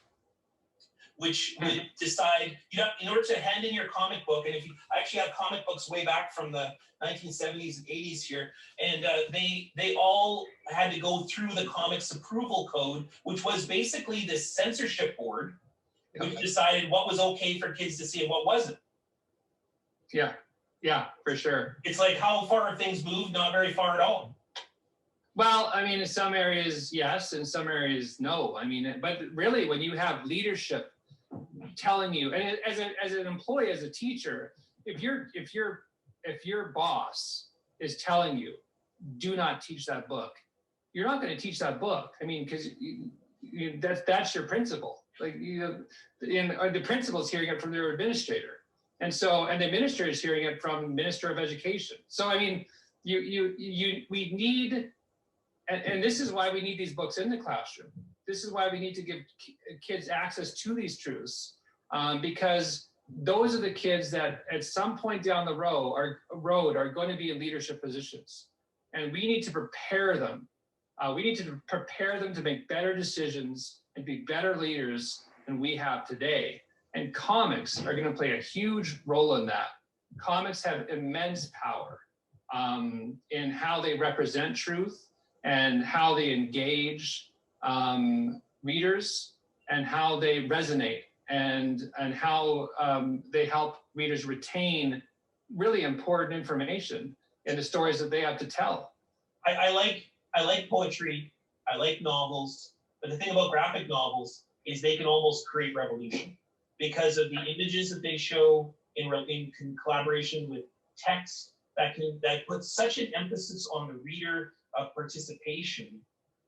which would decide, in order to hand in your comic book, and if you actually have comic books way back from the 1970s and 80s here, and they all had to go through the comics approval code, which was basically this censorship board, which decided what was okay for kids to see and what wasn't. Yeah, for sure. It's like, how far have things moved? Not very far at all. Well, I mean, in some areas, yes, in some areas, no. I mean, but really, when you have leadership telling you, and as an employee, as a teacher, if your boss is telling you, do not teach that book, you're not going to teach that book. I mean, because that's your principal. Like the principal's hearing it from their administrator, and the administrator is hearing it from Minister of Education. So I mean, we need, and this is why we need these books in the classroom. This is why we need to give kids access to these truths, because those are the kids that at some point down the road are going to be in leadership positions, and we need to prepare them. We need to prepare them to make better decisions and be better leaders than we have today. And comics are going to play a huge role in that. Comics have immense power in how they represent truth and how they engage readers and how they resonate and how they help readers retain really important information in the stories that they have to tell. I like poetry, I like novels, but the thing about graphic novels is they can almost create revolution because of the images that they show in collaboration with text that puts such an emphasis on the reader of participation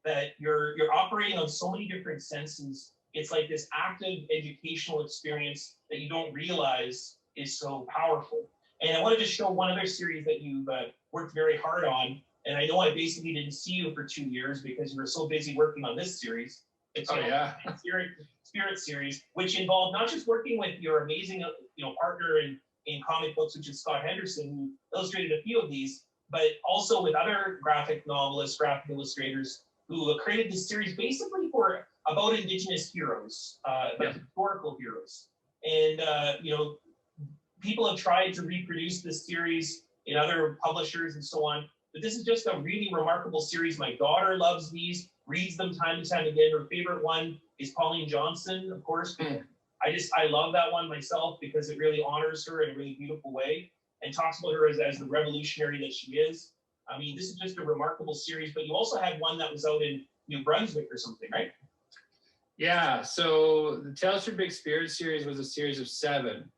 that you're operating on so many different senses. It's like this active educational experience that you don't realize is so powerful. And I wanted to show one other series that you've worked very hard on, And I know I basically didn't see you for 2 years because you were so busy working on this series. It's Spirit series, which involved not just working with your amazing partner in comic books, which is Scott Henderson, who illustrated a few of these, but also with other graphic novelists, graphic illustrators who created this series basically about Indigenous heroes, like historical heroes. And people have tried to reproduce this series in other publishers and so on, but this is just a really remarkable series. My daughter loves these, reads them time and time again. Her favorite one is Pauline Johnson, of course. I love that one myself because it really honors her in a really beautiful way and talks about her as the revolutionary that she is. I mean, this is just a remarkable series, but you also had one that was out in New Brunswick or something, right? Yeah, so the Tales from Big Spirit series was a series of 7.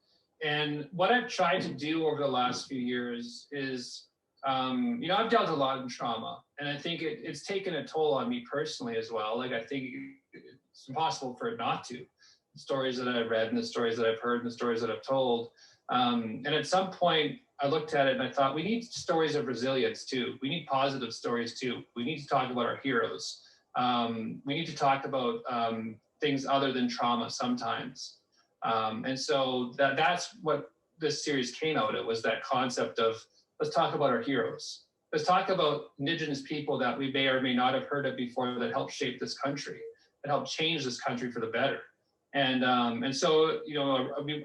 And what I've tried to do over the last few years is, I've dealt a lot in trauma, and I think it's taken a toll on me personally as well. Like, I think it's impossible for it not to. The stories that I've read and the stories that I've heard and the stories that I've told. And at some point, I looked at it and I thought, we need stories of resilience too. We need positive stories too. We need to talk about our heroes. We need to talk about things other than trauma sometimes. And so that's what this series came out of, was that concept of, let's talk about our heroes. Let's talk about Indigenous people that we may or may not have heard of before that helped shape this country, that helped change this country for the better. And so,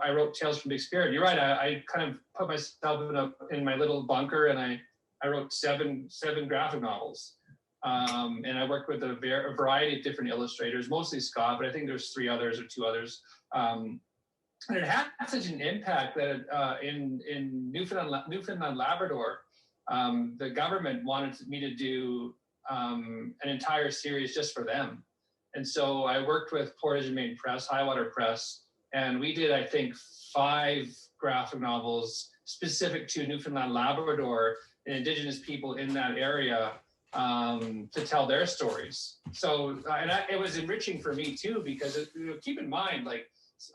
I wrote Tales from Big Spirit. You're right. I kind of put myself in my little bunker, and I wrote seven graphic novels. And I worked with a variety of different illustrators, mostly Scott, but I think there's 3 others or 2 others. And it had such an impact that in Newfoundland, Labrador, the government wanted me to do an entire series just for them. And so I worked with Portage and Main Press, Highwater Press, and we did, I think, 5 graphic novels specific to Newfoundland, Labrador, and Indigenous people in that area to tell their stories. So, it was enriching for me too, because keep in mind, like,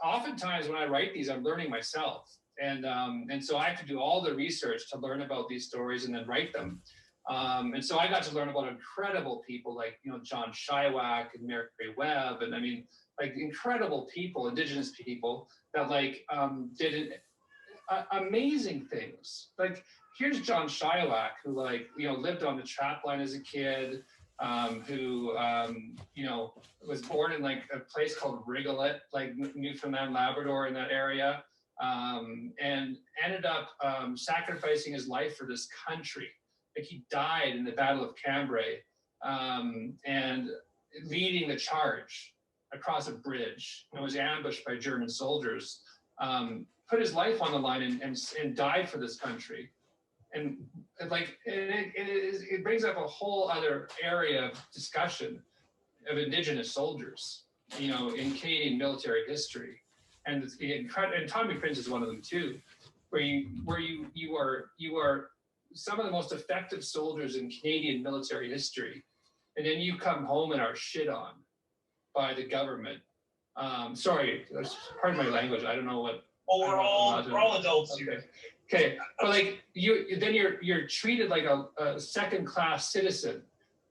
oftentimes when I write these, I'm learning myself. And so I have to do all the research to learn about these stories and then write them. And so I got to learn about incredible people like, John Shiwak and Mary Webb. And I mean, like, incredible people, Indigenous people that did amazing things. Like, here's John Shiwak, who lived on the trap line as a kid, who was born in a place called Rigolet, Newfoundland, Labrador, in that area, and ended up sacrificing his life for this country. Like, he died in the Battle of Cambrai, and leading the charge across a bridge, and was ambushed by German soldiers, put his life on the line and died for this country. And it brings up a whole other area of discussion of Indigenous soldiers, in Canadian military history, and Tommy Prince is one of them too, where you are some of the most effective soldiers in Canadian military history, and then you come home and are shit on by the government. Sorry, pardon my language. I don't know what. Oh, we're all adults here. Okay, but you're treated like a second-class citizen.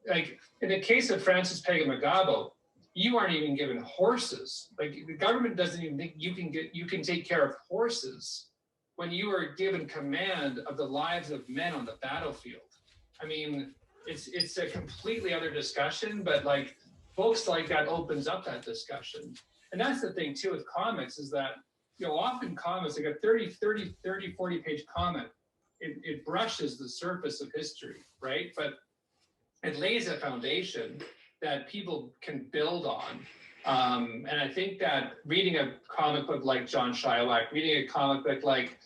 Like, in the case of Francis Pega-Magabo, you aren't even given horses. Like, the government doesn't even think you can take care of horses when you are given command of the lives of men on the battlefield. I mean, it's a completely other discussion, but books like that opens up that discussion. And that's the thing too with comics, is that often comics, like a 30, 40 page comic, it brushes the surface of history, right? But it lays a foundation that people can build on. And I think that reading a comic book like John Shiwak, reading a comic book like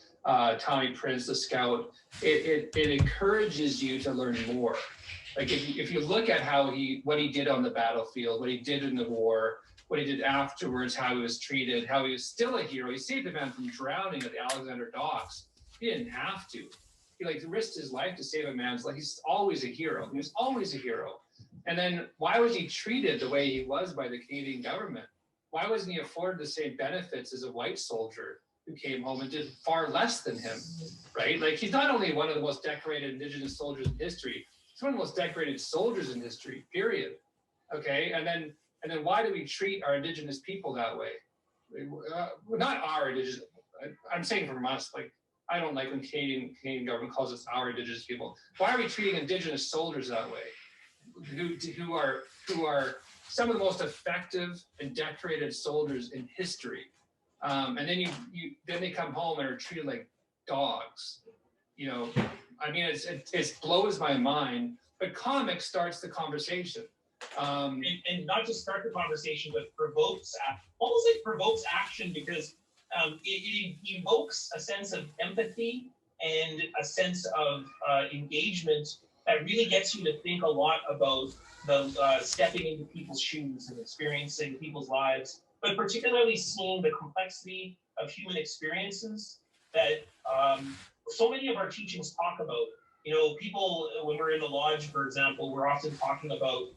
Tommy Prince, the Scout, it encourages you to learn more. Like, if you look at what he did on the battlefield, what he did in the war, what he did afterwards, how he was treated, how he was still a hero. He saved a man from drowning at the Alexander Docks. He didn't have to. He risked his life to save a man's life. He's always a hero. He was always a hero. And then why was he treated the way he was by the Canadian government? Why wasn't he afforded the same benefits as a white soldier who came home and did far less than him, right? Like, he's not only one of the most decorated Indigenous soldiers in history, He's one of the most decorated soldiers in history, period. Okay, and then why do we treat our Indigenous people that way? Not our Indigenous, I'm saying from us, like, I don't like when Canadian government calls us our Indigenous people. Why are we treating Indigenous soldiers that way? Who are some of the most effective and decorated soldiers in history, and then then they come home and are treated like dogs. You know, I mean, it blows my mind. But comics starts the conversation, and not just start the conversation, but almost like provokes action, because it evokes a sense of empathy and a sense of engagement that really gets you to think a lot about the stepping into people's shoes and experiencing people's lives, but particularly seeing the complexity of human experiences that so many of our teachings talk about. You know, people, when we're in the lodge, for example, we're often talking about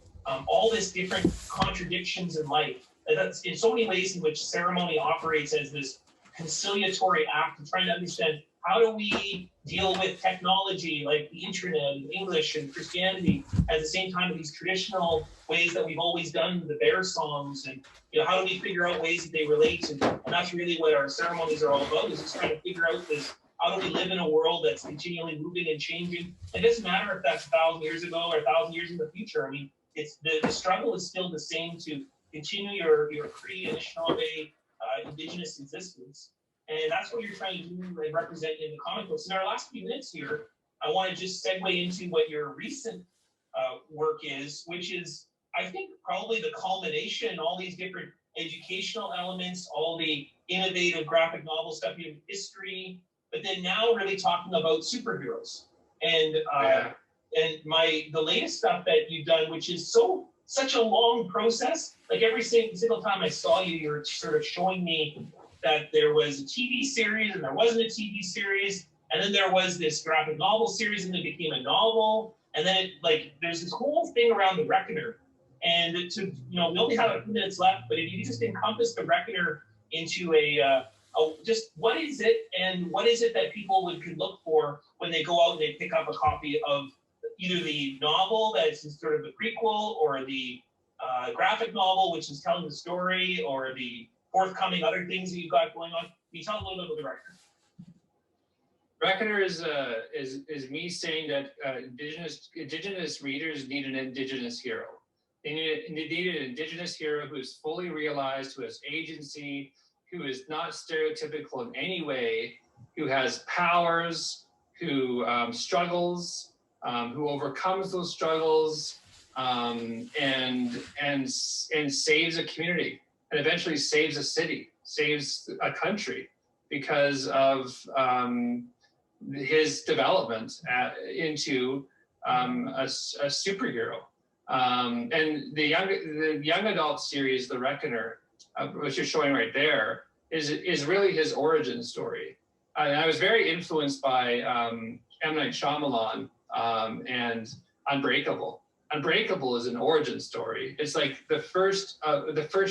all this different contradictions in life. That's in so many ways in which ceremony operates as this conciliatory act of trying to understand, how do we deal with technology like the internet and English and Christianity at the same time, these traditional ways that we've always done, the bear songs, and how do we figure out ways that they relate? And that's really what our ceremonies are all about, is just trying to figure out this, how do we live in a world that's continually moving and changing? It doesn't matter if that's 1,000 years ago or 1,000 years in the future. I mean, it's the struggle is still the same to continue your pre-Anishinaabe Indigenous existence. And that's what you're trying to do and represent in the comic books. In our last few minutes here, I want to just segue into what your recent work is, which is, I think, probably the culmination, all these different educational elements, all the innovative graphic novel stuff, you have history, but then now really talking about superheroes. And the latest stuff that you've done, which is such a long process. Like every single time I saw you, you're sort of showing me that there was a TV series and there wasn't a TV series, and then there was this graphic novel series and it became a novel, and then there's this whole thing around the Reckoner. And we only have a few minutes left, but if you just encompass the Reckoner into just what is it, and what is it that people could look for when they go out and they pick up a copy of either the novel that's sort of the prequel, or the graphic novel, which is telling the story, or the forthcoming other things that you've got going on. Can you tell a little bit about the Reckoner? Reckoner is me saying that Indigenous readers need an Indigenous hero. They need an Indigenous hero who is fully realized, who has agency, who is not stereotypical in any way, who has powers, who struggles, who overcomes those struggles, and saves a community, and eventually saves a city, saves a country, because of his development into a superhero. And the young adult series, The Reckoner, which you're showing right there, is really his origin story. And I was very influenced by M. Night Shyamalan and Unbreakable. Unbreakable is an origin story. It's like the first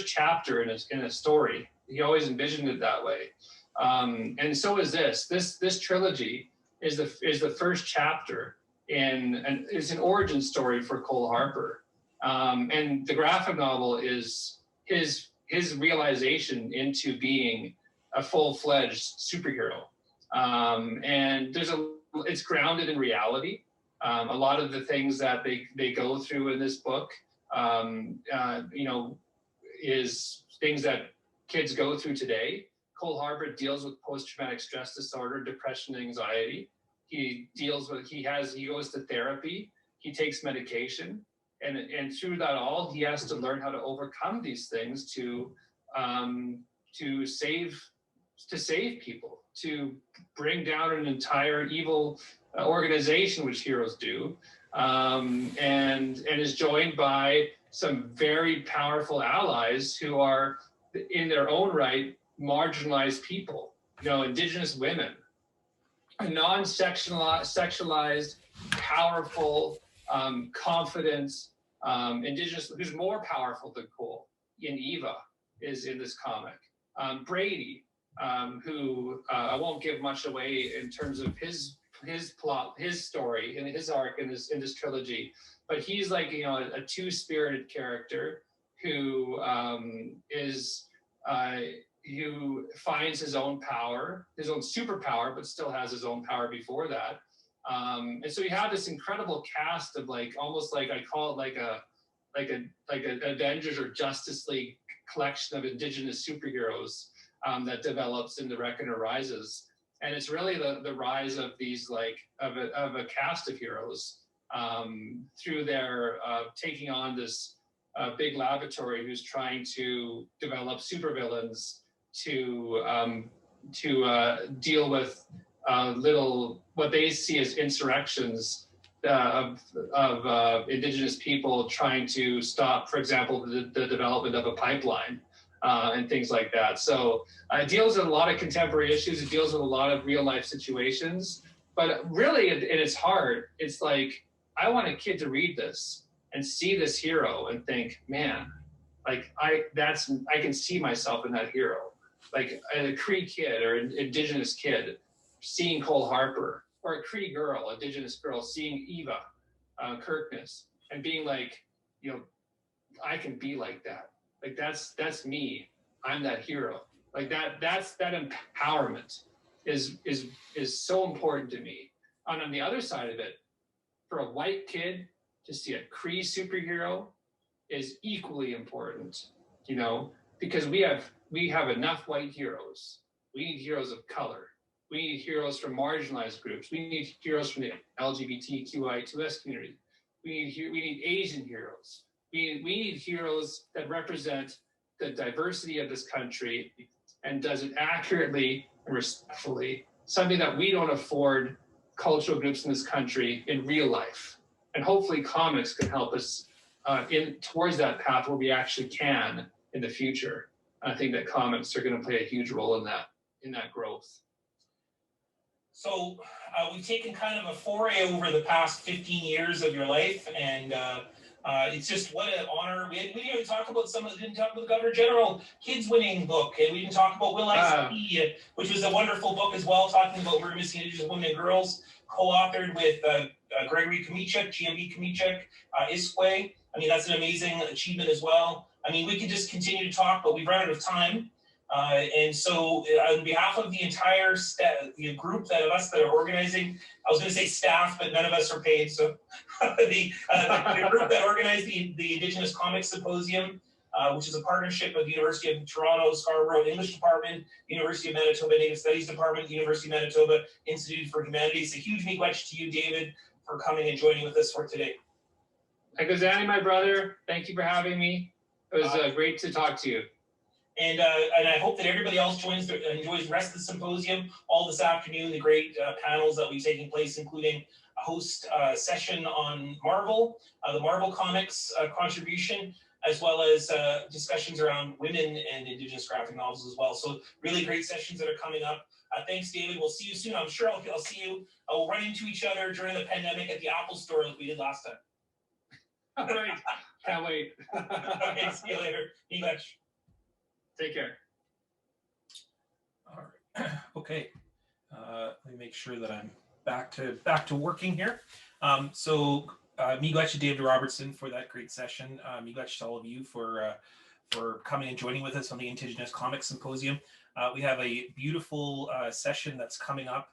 chapter in a story. He always envisioned it that way. And so is this. This trilogy is the first chapter and it's an origin story for Cole Harper. And the graphic novel is his realization into being a full-fledged superhero. And it's grounded in reality. A lot of the things that they go through in this book, is things that kids go through today. Cole Harper deals with post-traumatic stress disorder, depression, and anxiety. He goes to therapy. He takes medication, and through that all, he has to learn how to overcome these things to save people, to bring down an entire evil organization, which heroes do, and is joined by some very powerful allies who are, in their own right, marginalized people. Indigenous women, a non-sexualized, powerful, confident Indigenous, who's more powerful than Cole. Eva is in this comic. Brady, who I won't give much away in terms of his plot, his story, and his arc in this trilogy. But he's like, you know, a two-spirited character who who finds his own power, his own superpower, but still has his own power before that. And so you have this incredible cast of like, almost like, I call it like an Avengers or Justice League collection of Indigenous superheroes that develops in The Reckoner Rises. And it's really the rise of these of a cast of heroes through their taking on this big laboratory who's trying to develop supervillains to deal with what they see as insurrections of Indigenous people trying to stop, for example, the development of a pipeline and things like that. So it deals with a lot of contemporary issues. It deals with a lot of real life situations. But really, at its heart, it's like, I want a kid to read this and see this hero and think, man, like I can see myself in that hero. Like a Cree kid or an Indigenous kid seeing Cole Harper, or a Cree girl, Indigenous girl, seeing Eva Kirkness and being like, you know, I can be like that. Like that's me. I'm that hero. Like that empowerment is so important to me. And on the other side of it, for a white kid to see a Cree superhero is equally important, you know, because we have enough white heroes. We need heroes of color. We need heroes from marginalized groups. We need heroes from the LGBTQI2S community. We need Asian heroes. We need heroes that represent the diversity of this country and does it accurately and respectfully, something that we don't afford cultural groups in this country in real life. And hopefully comics can help us towards that path where we actually can in the future. I think that comics are going to play a huge role in that growth. So we've taken kind of a foray over the past 15 years of your life, and it's just what an honor. We didn't even talk about didn't talk about the Governor General Kids Winning book, and we didn't talk about Will I See, which was a wonderful book as well, talking about murder missing Indigenous women and girls, co-authored with Gregory Kamichuk, GMB Kamichuk, Iskway. I mean, that's an amazing achievement as well. I mean, we could just continue to talk, but we've run out of time. And so on behalf of the entire the group of us that are organizing, I was going to say staff, but none of us are paid. So the group that organized the Indigenous Comics Symposium, which is a partnership of the University of Toronto, Scarborough English Department, University of Manitoba Native Studies Department, University of Manitoba Institute for Humanities. A huge miigwech to you, David, for coming and joining with us for today. Kegedonce, my brother, thank you for having me. It was great to talk to you. And I hope that everybody else enjoys the rest of the symposium all this afternoon, the great panels that will be taking place, including a host session on Marvel, the Marvel Comics contribution, as well as discussions around women and Indigenous graphic novels as well. So really great sessions that are coming up. Thanks, David. We'll see you soon. I'm sure I'll see you. We'll run into each other during the pandemic at the Apple Store like we did last time. All right. Can't wait. Okay, see you later. Miigwech. Take care. All right. Okay. Let me make sure that I'm back to working here. Miigwech to David Robertson for that great session. Miigwech to all of you for coming and joining with us on the Indigenous Comics Symposium. We have a beautiful session that's coming up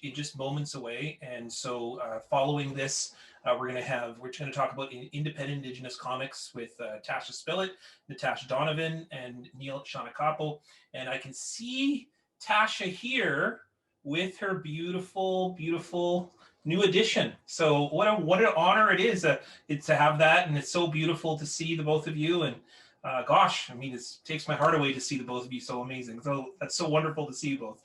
in just moments away, and so following this, we're going to talk about independent Indigenous comics with Tasha Spillett, Natasha Donovan, and Neil Shanakapo. And I can see Tasha here with her beautiful, beautiful new edition. So what an honor it is to have that, and it's so beautiful to see the both of you. And gosh, I mean, it takes my heart away to see the both of you. So amazing. So that's so wonderful to see you both.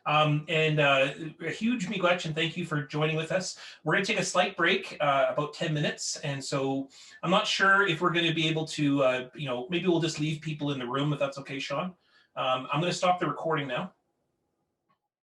A huge miigwech and thank you for joining with us. We're going to take a slight break, about 10 minutes. And so I'm not sure if we're going to be able to, maybe we'll just leave people in the room if that's okay, Sean. I'm going to stop the recording now.